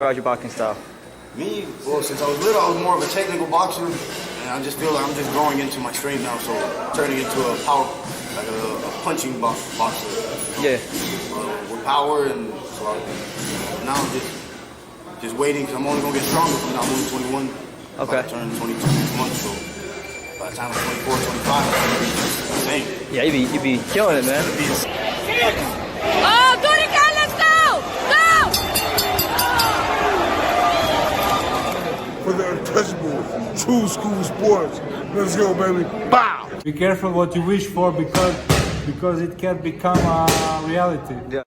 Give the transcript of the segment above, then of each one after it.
How's your boxing style? Me, well, since I was little, I was more of a technical boxer, and I just feel like I'm just growing into my strength now, so turning into a power, like a punching boxer. Yeah. With power, and so now I'm just waiting, because I'm only going to get stronger from now. I'm only 21. Okay. I turn 22 next month, so by the time I'm 24, 25, I'm going to be insane. Yeah, you be killing it, man. Oh, Durican, let's go! Go! For the untouchable, true school sports. Let's go, baby. Bow! Be careful what you wish for because it can become a reality. Yeah.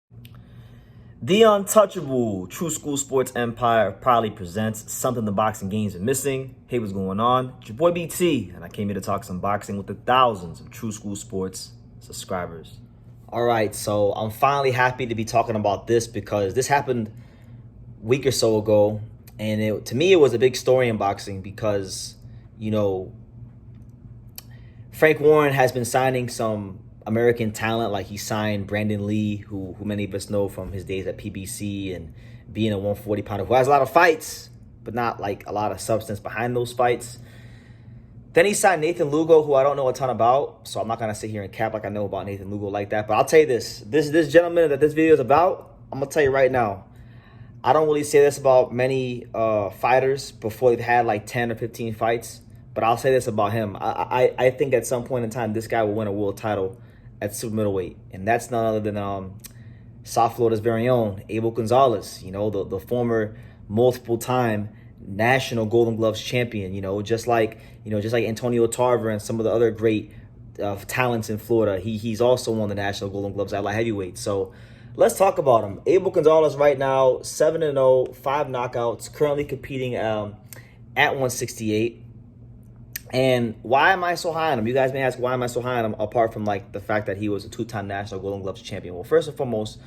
The untouchable True School Sports Empire proudly presents something the boxing games are missing. Hey, what's going on? It's your boy BT, and I came here to talk some boxing with the thousands of True School Sports subscribers. All right, so I'm finally happy to be talking about this because this happened a week or so ago, and to me it was a big story in boxing because, you know, Frank Warren has been signing some American talent, like he signed Brandon Lee, who many of us know from his days at PBC and being a 140-pounder who has a lot of fights, but not like a lot of substance behind those fights. Then he signed Nathan Lugo, who I don't know a ton about, so I'm not going to sit here and cap like I know about Nathan Lugo like that. But I'll tell you this gentleman that this video is about, I'm going to tell you right now, I don't really say this about many fighters before they've had like 10 or 15 fights, but I'll say this about him. I think at some point in time, this guy will win a world title at super middleweight, and that's none other than South Florida's very own Abel Gonzalez, you know, the former multiple-time national Golden Gloves champion, you know, just like Antonio Tarver and some of the other great talents in Florida. He's also won the national Golden Gloves at light heavyweight. So let's talk about him. Abel Gonzalez right now, 7-0, 5 knockouts, currently competing at 168. And why am I so high on him? You guys may ask, why am I so high on him, apart from like the fact that he was a 2-time national Golden Gloves champion? Well, first and foremost,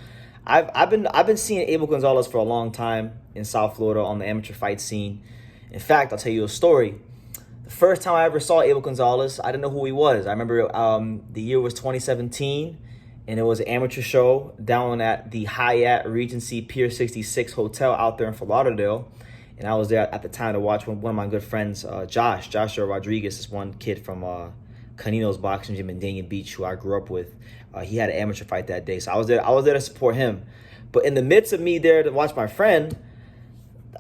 I've been seeing Abel Gonzalez for a long time in South Florida on the amateur fight scene. In fact, I'll tell you a story. The first time I ever saw Abel Gonzalez, I didn't know who he was. I remember the year was 2017, and it was an amateur show down at the Hyatt Regency Pier 66 Hotel out there in Fort Lauderdale. And I was there at the time to watch one of my good friends, Joshua Rodriguez, this one kid from Canino's Boxing Gym in Dania Beach, who I grew up with. He had an amateur fight that day, so I was there to support him. But in the midst of me there to watch my friend,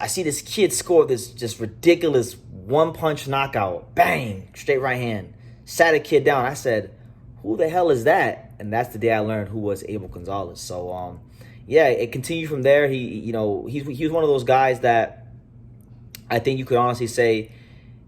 I see this kid score this just ridiculous one-punch knockout. Bang! Straight right hand. Sat a kid down. I said, who the hell is that? And that's the day I learned who was Abel Gonzalez. So, yeah, it continued from there. He was one of those guys that I think you could honestly say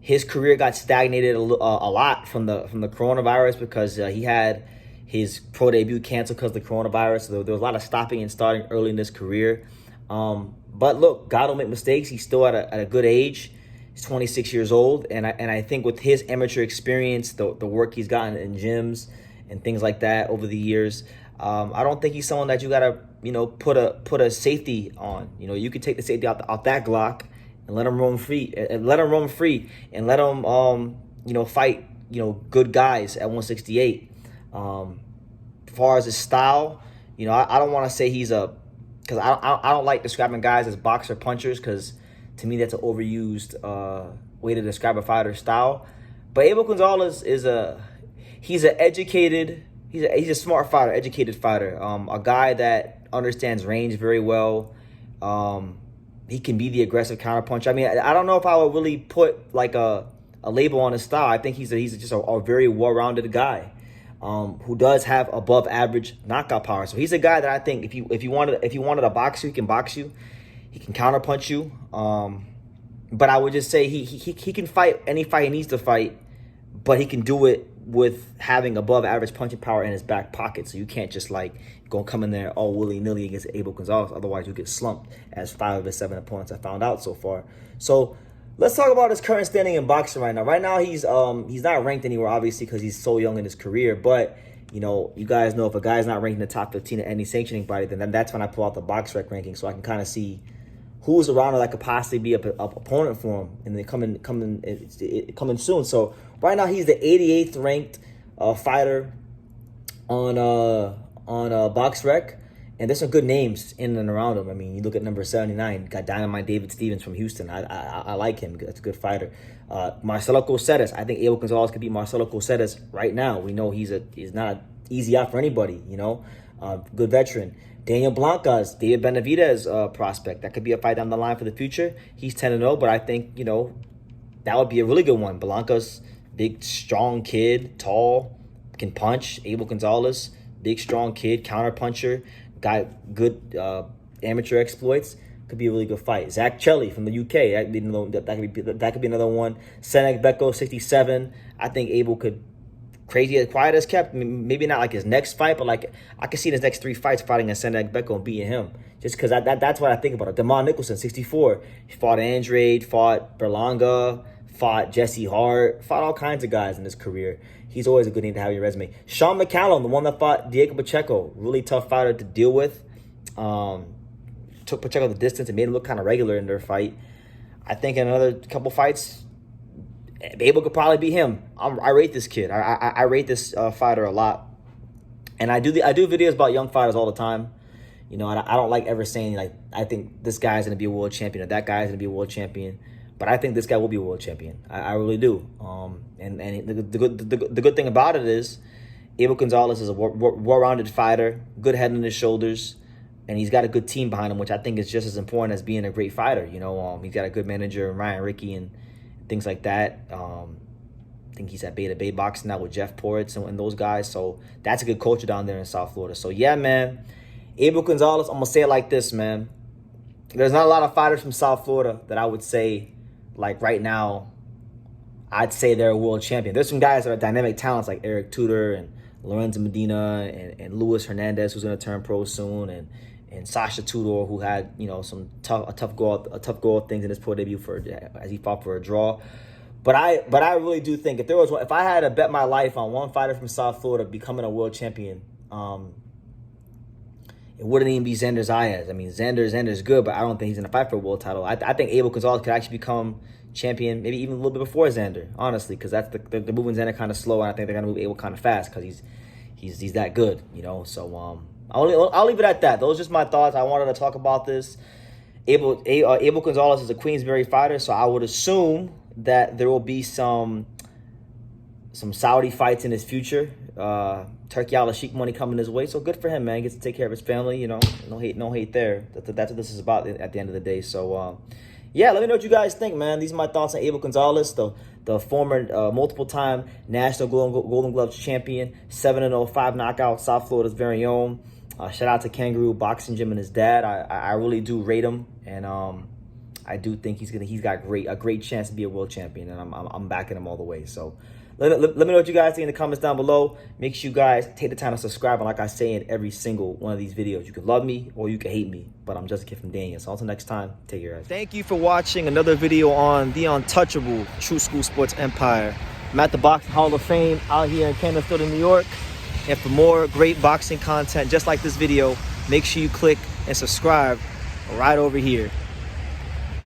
his career got stagnated a lot from the coronavirus because he had his pro debut canceled because of the coronavirus. So there was a lot of stopping and starting early in his career. But look, God don't make mistakes. He's still at a good age. He's 26 years old, and I think with his amateur experience, the work he's gotten in gyms and things like that over the years, I don't think he's someone that you gotta put a safety on. You could take the safety out that Glock and let him roam free, and let him fight good guys at 168. As far as his style, I don't want to say he's because I don't like describing guys as boxer punchers, because to me that's an overused way to describe a fighter's style. But Abel Gonzalez he's a smart fighter, educated fighter, a guy that understands range very well. He can be the aggressive counterpuncher. I mean, I don't know if I would really put like a label on his style. I think he's just a very well-rounded guy who does have above average knockout power. So he's a guy that I think if you wanted to box you, he can box you. He can counterpunch you. But I would just say he can fight any fight he needs to fight, but he can do it with having above average punching power in his back pocket. So you can't just like come in there all willy-nilly against Abel Gonzalez. Otherwise you get slumped, as 5 of his 7 opponents I found out so far. So let's talk about his current standing in boxing right now. Right now he's not ranked anywhere, obviously, because he's so young in his career. But you guys know, if a guy's not ranked in the top 15 at any sanctioning body, then that's when I pull out the BoxRec ranking, so I can kind of see who's around that could possibly be a opponent for him, and then coming soon. So right now he's the 88th ranked fighter on BoxRec, And there's some good names in and around him. I mean, you look at number 79, got Dynamite David Stevens from Houston. I like him. That's a good fighter. Marcelo Coceres. I think Abel Gonzalez could beat Marcelo Coceres right now. We know he's not an easy out for anybody, you know. Good veteran. Daniel Blancas, David Benavidez prospect. That could be a fight down the line for the future. He's 10-0, but I think, you know, that would be a really good one. Blancas, big, strong kid, tall, can punch. Abel Gonzalez, big, strong kid, counter puncher. Got good amateur exploits. Could be a really good fight. Zach Chelly from the UK. That could be another one. Senek Beko, 67. I think Abel could, crazy as quiet as kept. Maybe not like his next fight, but like I could see in his next 3 fights fighting against Senek Beko and beating him. Just because that's what I think about it. Damon Nicholson, 64. He fought Andrade, fought Berlanga, fought Jesse Hart, fought all kinds of guys in his career. He's always a good name to have on your resume. Sean McCallum, the one that fought Diego Pacheco, really tough fighter to deal with. Took Pacheco the distance and made him look kind of regular in their fight. I think in another couple fights, Abel could probably beat him. I rate this kid. I rate this fighter a lot. And I do videos about young fighters all the time. You know, I don't like ever saying, like, I think this guy's going to be a world champion or that guy's going to be a world champion. But I think this guy will be a world champion. I really do. And the good thing about it is Abel Gonzalez is a well-rounded fighter, good head on his shoulders, and he's got a good team behind him, which I think is just as important as being a great fighter. You know, he's got a good manager, Ryan Rickey, and things like that. I think he's at Beta Bay Boxing now with Jeff Portz and those guys. So that's a good culture down there in South Florida. So, yeah, man, Abel Gonzalez, I'm going to say it like this, man. There's not a lot of fighters from South Florida that I would say, like right now, I'd say they're a world champion. There's some guys that are dynamic talents like Eric Tudor and Lorenzo Medina and Luis Hernandez, who's going to turn pro soon, and Sasha Tudor, who had, you know, a tough go of things in his pro debut as he fought for a draw. But I really do think if I had to bet my life on one fighter from South Florida becoming a world champion, it wouldn't even be Xander Zayas. I mean, Xander's good, but I don't think he's going to fight for a world title. I think Abel Gonzalez could actually become champion maybe even a little bit before Xander, honestly, because that's the moving Xander kind of slow, and I think they're going to move Abel kind of fast because he's that good, you know. So I'll leave it at that. Those are just my thoughts. I wanted to talk about this. Abel Gonzalez is a Queensberry fighter, so I would assume that there will be some Saudi fights in his future. Turkey Al-Sheikh money coming his way, so good for him, man. He gets to take care of his family, you know. No hate there. That's what this is about at the end of the day. So yeah, let me know what you guys think, man. These are my thoughts on Abel Gonzalez, the former multiple-time National Golden Gloves champion, 7-0, 5 knockouts, South Florida's very own. Shout out to Kangaroo Boxing Gym and his dad. I really do rate him, and I do think he's got a great chance to be a world champion, and I'm backing him all the way. So let me know what you guys think in the comments down below. Make sure you guys take the time to subscribe, and like I say in every single one of these videos, you can love me or you can hate me, but I'm just a kid from Daniel. So until next time, take care, guys. Thank you for watching another video on the untouchable True School Sports Empire. I'm at the Boxing Hall of Fame out here in Canterfield, New York. And for more great boxing content just like this video, make sure you click and subscribe right over here.